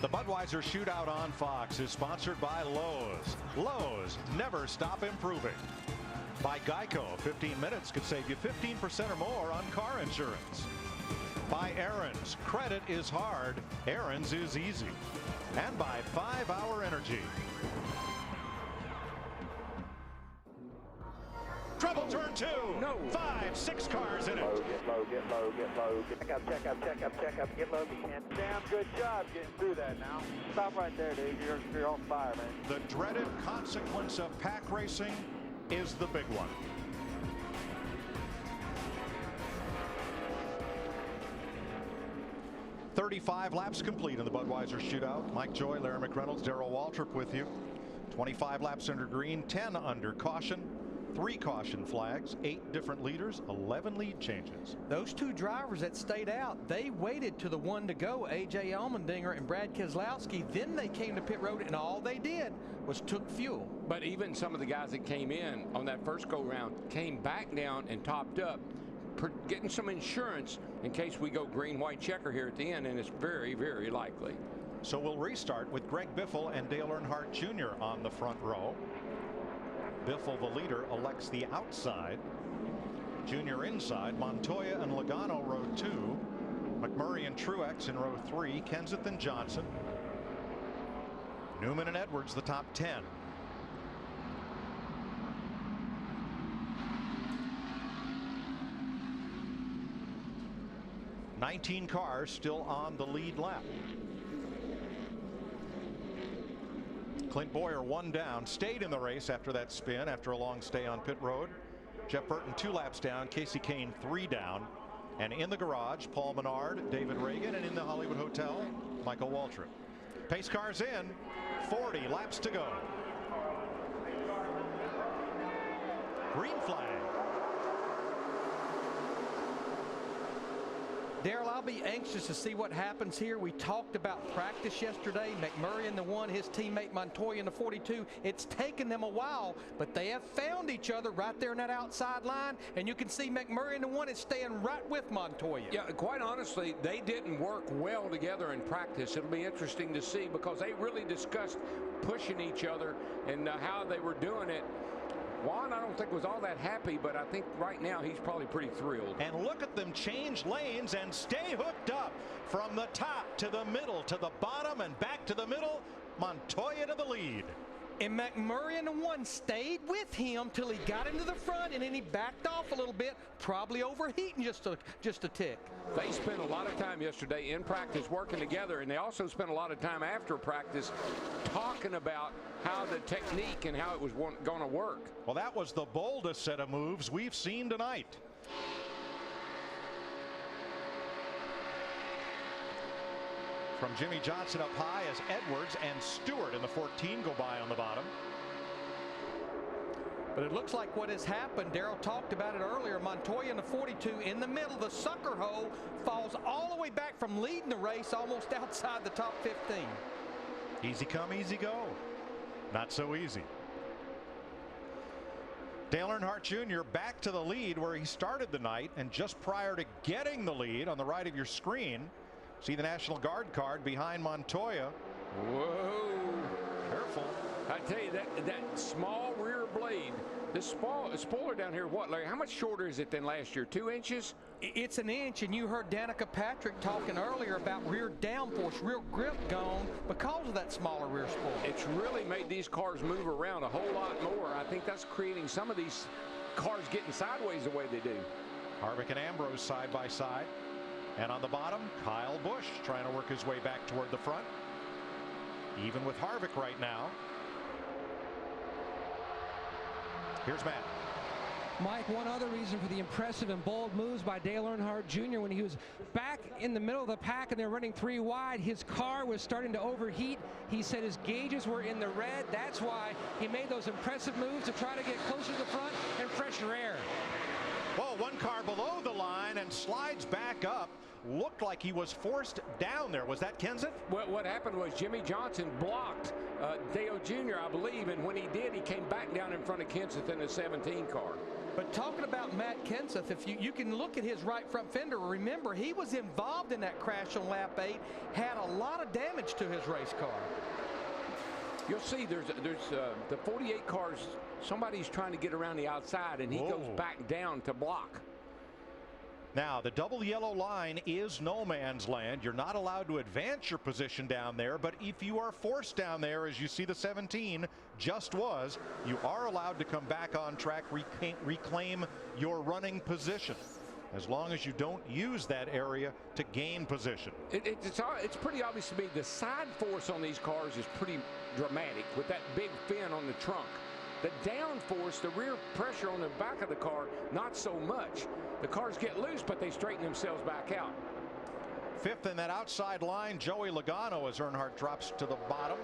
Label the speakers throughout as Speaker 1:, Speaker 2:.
Speaker 1: The Budweiser Shootout on Fox is sponsored by Lowe's. Lowe's, never stop improving. By Geico, 15 minutes could save you 15% or more on car insurance. By Aaron's, credit is hard, Aaron's is easy. And by 5-Hour Energy. Trouble turn 2.
Speaker 2: No.
Speaker 1: 5, 6 cars in it.
Speaker 3: Get low, get low, get low. Check up, check up, check up, check up. Get low, and damn good job getting through that now. Stop right there, dude. You're on fire, man.
Speaker 1: The dreaded consequence of pack racing is the big one. "35 laps complete in the Budweiser Shootout. Mike Joy, Larry McReynolds, Darrell Waltrip with you. 25 laps under green, 10 under caution. 3 caution flags, 8 different leaders, 11 lead changes.
Speaker 2: Those 2 drivers that stayed out, they waited to the 1 to go, A.J. Allmendinger and Brad Keselowski. Then they came to pit road, and all they did was took fuel.
Speaker 4: But even some of the guys that came in on that first go-round came back down and topped up, getting some insurance in case we go green, white checker here at the end, and it's very, very likely.
Speaker 1: So we'll restart with Greg Biffle and Dale Earnhardt Jr. on the front row. Biffle, the leader, elects the outside. Junior inside. Montoya and Logano row 2. McMurray and Truex in row 3. Kenseth and Johnson. Newman and Edwards the top 10. "19 cars still on the lead lap. Clint Boyer 1 down, stayed in the race after that spin after a long stay on pit road. Jeff Burton 2 laps down, Casey Kane 3 down. And in the garage, Paul Menard, David Reagan, and in the Hollywood Hotel, Michael Waltrip. Pace cars in, 40 laps to go. Green flag.
Speaker 2: Darrell, I'll be anxious to see what happens here. We talked about practice yesterday. McMurray in the 1, his teammate Montoya in the 42. It's taken them a while, but they have found each other right there in that outside line. And you can see McMurray in the 1 is staying right with Montoya.
Speaker 4: Yeah, quite honestly, they didn't work well together in practice. It'll be interesting to see because they really discussed pushing each other and how they were doing it. Juan, I don't think was all that happy, but I think right now he's probably pretty thrilled.
Speaker 1: And look at them change lanes and stay hooked up from the top to the middle to the bottom and back to the middle. Montoya to the lead.
Speaker 2: And McMurray in the 1 stayed with him till he got into the front, and then he backed off a little bit, probably overheating just a tick.
Speaker 4: They spent a lot of time yesterday in practice working together, and they also spent a lot of time after practice talking about how the technique and how it was going to work.
Speaker 1: Well, that was the boldest set of moves we've seen tonight. From Jimmy Johnson up high as Edwards and Stewart in the 14 go by on the bottom.
Speaker 2: But it looks like what has happened, Darrell talked about it earlier, Montoya in the 42 in the middle, the sucker hole falls all the way back from leading the race almost outside the top 15.
Speaker 1: Easy come, easy go. Not so easy. Dale Earnhardt Jr. back to the lead where he started the night, and just prior to getting the lead on the right of your screen, see the National Guard card behind Montoya.
Speaker 4: Whoa.
Speaker 1: Careful.
Speaker 4: I tell you, that small rear blade, this spoiler down here, what, Larry, how much shorter is it than last year? 2 inches?
Speaker 2: It's an inch, and you heard Danica Patrick talking earlier about rear downforce, rear grip gone because of that smaller rear spoiler.
Speaker 4: It's really made these cars move around a whole lot more. I think that's creating some of these cars getting sideways the way they do.
Speaker 1: Harvick and Ambrose side by side. And on the bottom, Kyle Busch trying to work his way back toward the front. Even with Harvick right now. Here's Matt.
Speaker 5: Mike, one other reason for the impressive and bold moves by Dale Earnhardt Jr. when he was back in the middle of the pack and they're running 3 wide, his car was starting to overheat. He said his gauges were in the red. That's why he made those impressive moves to try to get closer to the front and fresher air.
Speaker 1: Well, 1 car below the line and slides back up. Looked like he was forced down there. Was that Kenseth?
Speaker 4: Well, what happened was Jimmy Johnson blocked Dale Jr., I believe, and when he did, he came back down in front of Kenseth in the 17 car.
Speaker 2: But talking about Matt Kenseth, if you can look at his right front fender, remember he was involved in that crash on lap 8, had a lot of damage to his race car.
Speaker 4: You'll see there's the 48 cars, somebody's trying to get around the outside, and he goes back down to block.
Speaker 1: Now, the double yellow line is no man's land. You're not allowed to advance your position down there, but if you are forced down there, as you see the 17 just was, you are allowed to come back on track, reclaim your running position, as long as you don't use that area to gain position.
Speaker 4: It's pretty obvious to me the side force on these cars is pretty dramatic with that big fin on the trunk. The down force, the rear pressure on the back of the car, not so much. The cars get loose, but they straighten themselves back out.
Speaker 1: Fifth in that outside line, Joey Logano, as Earnhardt drops to the bottom.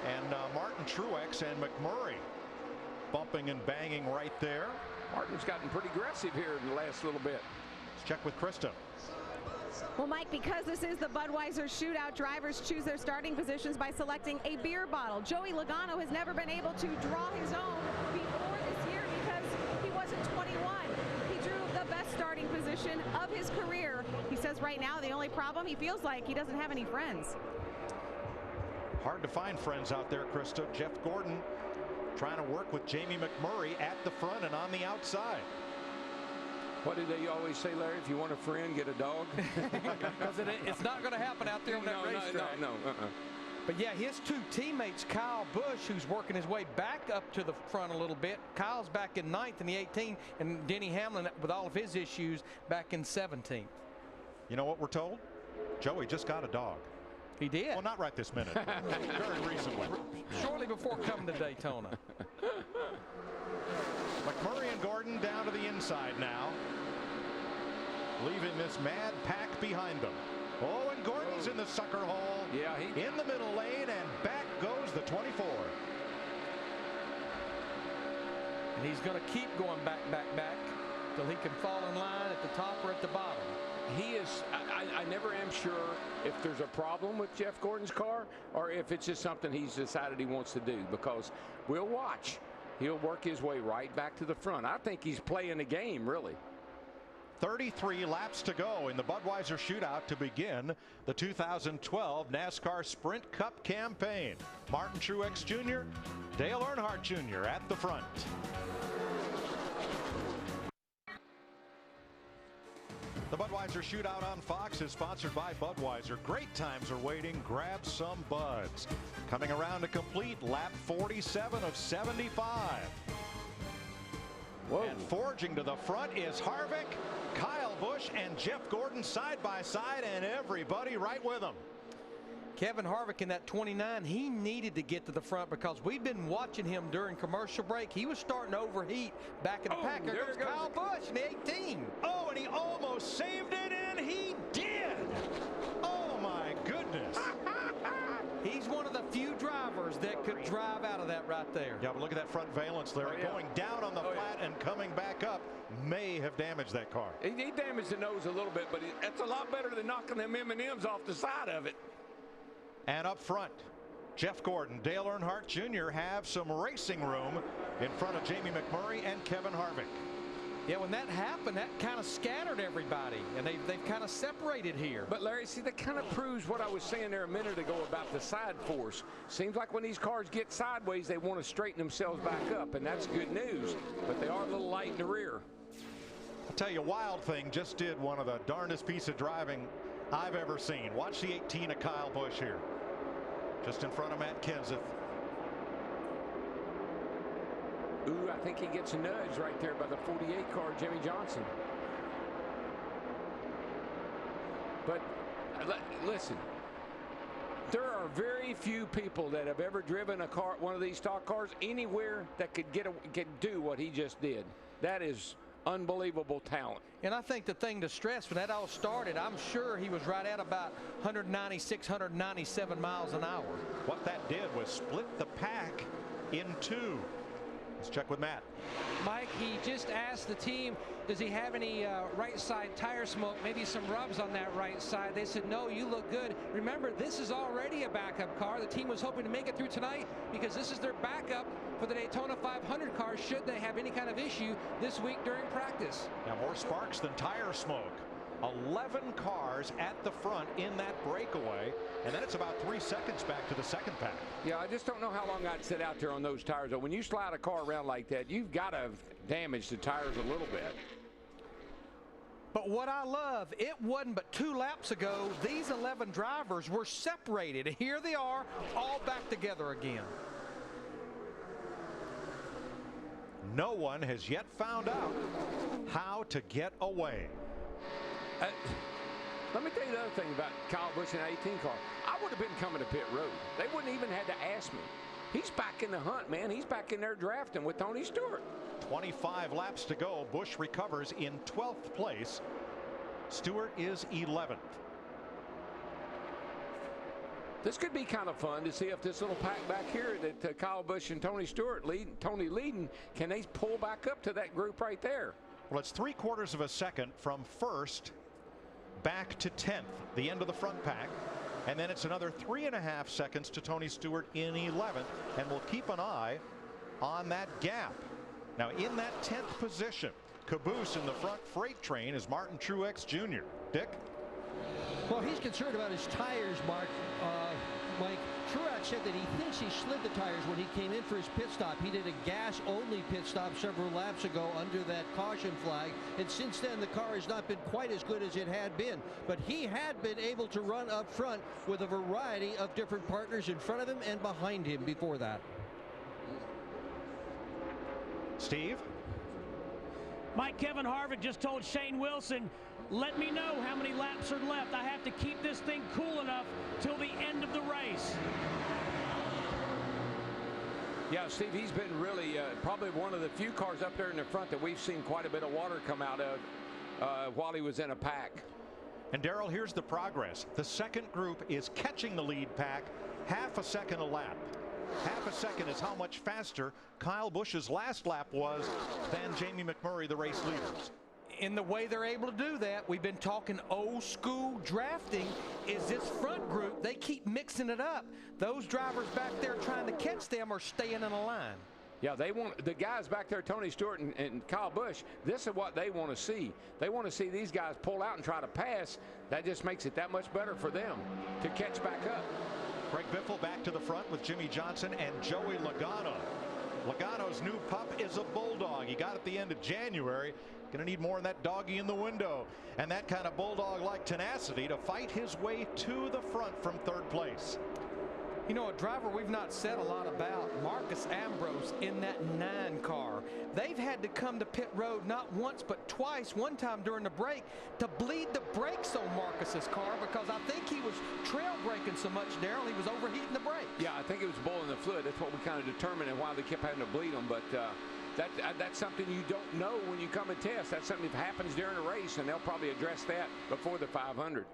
Speaker 1: And Martin Truex and McMurray bumping and banging right there.
Speaker 4: Martin's gotten pretty aggressive here in the last little bit.
Speaker 1: Let's check with Krista.
Speaker 6: Well, Mike, because this is the Budweiser Shootout, drivers choose their starting positions by selecting a beer bottle. Joey Logano has never been able to draw his own before this year because he wasn't 21. He drew the best starting position of his career. He says right now the only problem he feels like he doesn't have any friends.
Speaker 1: Hard to find friends out there, Krista. Jeff Gordon trying to work with Jamie McMurray at the front and on the outside.
Speaker 4: What did they always say, Larry? If you want a friend, get a dog.
Speaker 2: Because it's not going to happen out there on that racetrack.
Speaker 4: No.
Speaker 2: But yeah, his two teammates, Kyle Busch, who's working his way back up to the front a little bit. Kyle's back in 9th in the 18, and Denny Hamlin, with all of his issues, back in 17th.
Speaker 1: You know what we're told? Joey just got a dog.
Speaker 2: He did.
Speaker 1: Well, not right this minute. Very recently.
Speaker 2: Shortly before coming to Daytona.
Speaker 1: McMurray and Gordon down to the inside now, leaving this mad pack behind them. Oh, and Gordon's in the sucker hole.
Speaker 4: Yeah,
Speaker 1: in the middle lane, and back goes the 24.
Speaker 2: And he's going to keep going back till he can fall in line at the top or at the bottom.
Speaker 4: He is, I never am sure if there's a problem with Jeff Gordon's car or if it's just something he's decided he wants to do, because we'll watch. He'll work his way right back to the front. I think he's playing the game, really.
Speaker 1: 33 laps to go in the Budweiser Shootout to begin the 2012 NASCAR Sprint Cup campaign. Martin Truex Jr., Dale Earnhardt Jr. at the front. The Budweiser Shootout on Fox is sponsored by Budweiser. Great times are waiting. Grab some Buds. Coming around to complete lap 47 of 75.
Speaker 4: Whoa.
Speaker 1: And forging to the front is Harvick, Kyle Busch, and Jeff Gordon side by side, and everybody right with them.
Speaker 2: Kevin Harvick in that 29, he needed to get to the front because we've been watching him during commercial break. He was starting to overheat back in the pack. There goes Kyle Busch in the 18.
Speaker 1: Oh, and he almost saved it, and he did. Oh, my goodness.
Speaker 2: He's one of the few drivers that could drive out of that right there.
Speaker 1: Yeah, but look at that front valence, Larry. Going down on the flat and coming back up may have damaged that car.
Speaker 4: He damaged the nose a little bit, but that's a lot better than knocking them M&Ms off the side of it.
Speaker 1: And up front, Jeff Gordon, Dale Earnhardt Jr. have some racing room in front of Jamie McMurray and Kevin Harvick.
Speaker 2: Yeah, when that happened, that kind of scattered everybody, and they've kind of separated here.
Speaker 4: But Larry, see, that kind of proves what I was saying there a minute ago about the side force. Seems like when these cars get sideways, they want to straighten themselves back up, and that's good news. But they are a little light in the rear.
Speaker 1: I'll tell you, Wild Thing just did one of the darndest piece of driving I've ever seen. Watch the 18 of Kyle Busch here, just in front of Matt Kenseth.
Speaker 4: Ooh, I think he gets nudged right there by the 48 car, Jimmy Johnson. But listen, there are very few people that have ever driven a car, one of these stock cars, anywhere that could do what he just did. That is unbelievable talent.
Speaker 2: And I think the thing to stress when that all started, I'm sure he was right at about 196, 197 miles an hour.
Speaker 1: What that did was split the pack in two. Let's check with Matt.
Speaker 5: Mike, he just asked the team, does he have any right side tire smoke, maybe some rubs on that right side? They said, no, you look good. Remember, this is already a backup car. The team was hoping to make it through tonight because this is their backup for the Daytona 500 car should they have any kind of issue this week during practice.
Speaker 1: Now more sparks than tire smoke. 11 cars at the front in that breakaway, and then it's about 3 seconds back to the second pack.
Speaker 4: Yeah, I just don't know how long I'd sit out there on those tires. When you slide a car around like that, you've got to damage the tires a little bit.
Speaker 2: But what I love, it wasn't but 2 laps ago, these 11 drivers were separated. And here they are, all back together again.
Speaker 1: No one has yet found out how to get away.
Speaker 4: Let me tell you the other thing about Kyle Busch in an 18 car. I would have been coming to pit road. They wouldn't even had to ask me. He's back in the hunt, man. He's back in there drafting with Tony Stewart.
Speaker 1: 25 laps to go. Busch recovers in 12th place. Stewart is 11th.
Speaker 4: This could be kind of fun to see if this little pack back here that Kyle Busch and Tony Stewart leading, can they pull back up to that group right there?
Speaker 1: Well, it's 3/4 of a second from first back to 10th, the end of the front pack, and then it's another 3.5 seconds to Tony Stewart in 11th, and we'll keep an eye on that gap. Now in that 10th position, caboose in the front freight train is Martin Truex Jr. Dick?
Speaker 7: Well, he's concerned about his tires, Mike. Truex said that he thinks he slid the tires when he came in for his pit stop. He did a gas-only pit stop several laps ago under that caution flag, and since then the car has not been quite as good as it had been. But he had been able to run up front with a variety of different partners in front of him and behind him before that.
Speaker 1: Steve?
Speaker 8: Mike, Kevin Harvick just told Shane Wilson, let me know how many laps are left. I have to keep this thing cool enough till the end of the race.
Speaker 4: Yeah, Steve, he's been really probably one of the few cars up there in the front that we've seen quite a bit of water come out of while he was in a pack.
Speaker 1: And Darrell, here's the progress. The second group is catching the lead pack half a second a lap. Half a second is how much faster Kyle Busch's last lap was than Jamie McMurray, the race leaders.
Speaker 2: In the way they're able to do that, we've been talking old school drafting, is this front group, they keep mixing it up. Those drivers back there trying to catch them are staying in a line.
Speaker 4: Yeah, they want the guys back there, Tony Stewart and Kyle Busch, this is what they want to see. They want to see these guys pull out and try to pass. That just makes it that much better for them to catch back up.
Speaker 1: Greg Biffle back to the front with Jimmy Johnson and Joey Logano. Logano's new pup is a bulldog. He got at the end of January. Going to need more of that doggy in the window and that kind of bulldog-like tenacity to fight his way to the front from third place.
Speaker 2: You know, a driver we've not said a lot about, Marcus Ambrose in that 9 car. They've had to come to pit road not once but twice, one time during the break, to bleed the brakes on Marcus's car because I think he was trail braking so much, Darrell, he was overheating the brakes.
Speaker 4: Yeah, I think it was boiling the fluid. That's what we kind of determined and why they kept having to bleed them. But that's something you don't know when you come and test. That's something that happens during a race, and they'll probably address that before the 500.